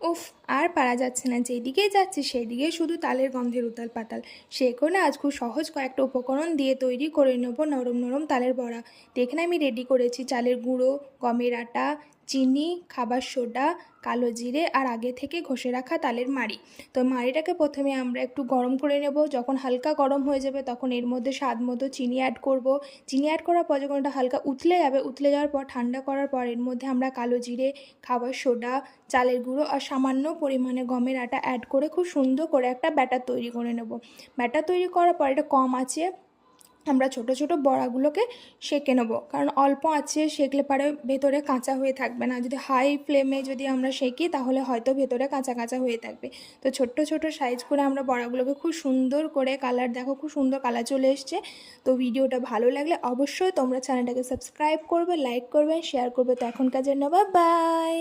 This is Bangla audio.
উফ, আর পারা যাচ্ছে না, যেদিকেই যাচ্ছি সেদিকেই শুধু তালের গন্ধের উতাল পাতাল। সে কারণে আজ খুব সহজ কয়েকটা উপকরণ দিয়ে তৈরি করে নেব নরম নরম তালের বড়া। তো এখানে আমি রেডি করেছি চালের গুঁড়ো, গমের আটা, চিনি, খাবার সোডা, কালো জিরে আর আগে থেকে ঘষে রাখা তালের মাড়ি। তো মাড়িটাকে প্রথমে আমরা একটু গরম করে নেব। যখন হালকা গরম হয়ে যাবে তখন এর মধ্যে স্বাদ মতো চিনি অ্যাড করব। চিনি অ্যাড করার পর যখন এটা হালকা উতলে যাবে, উতলে যাওয়ার পর ঠান্ডা করার পর এর মধ্যে আমরা কালো জিরে, খাবার সোডা, চালের গুঁড়ো আর সামান্য পরিমাণে গমের আটা অ্যাড করে খুব সুন্দর করে একটা ব্যাটার তৈরি করে নেব। ব্যাটার তৈরি করার পর এটা কম আঁচে আমরা ছোট ছোট বড়াগুলোকে সেঁকে নেব, কারণ অল্প আঁচে সেঁকলে পারে ভেতরে কাঁচা হয়ে থাকবে না। যদি হাই ফ্লেমে যদি আমরা সেঁকি তাহলে হয়তো ভেতরে কাঁচা কাঁচা হয়ে থাকবে। তো ছোট্ট ছোট সাইজ করে আমরা বড়াগুলোকে খুব সুন্দর করে, কালার দেখো খুব সুন্দর কালার চলে এসছে। তো ভিডিওটা ভালো লাগলে অবশ্যই তোমরা চ্যানেলটাকে সাবস্ক্রাইব করবে, লাইক করবে, শেয়ার করবে। তো এখনকার জন্য বাই বাই।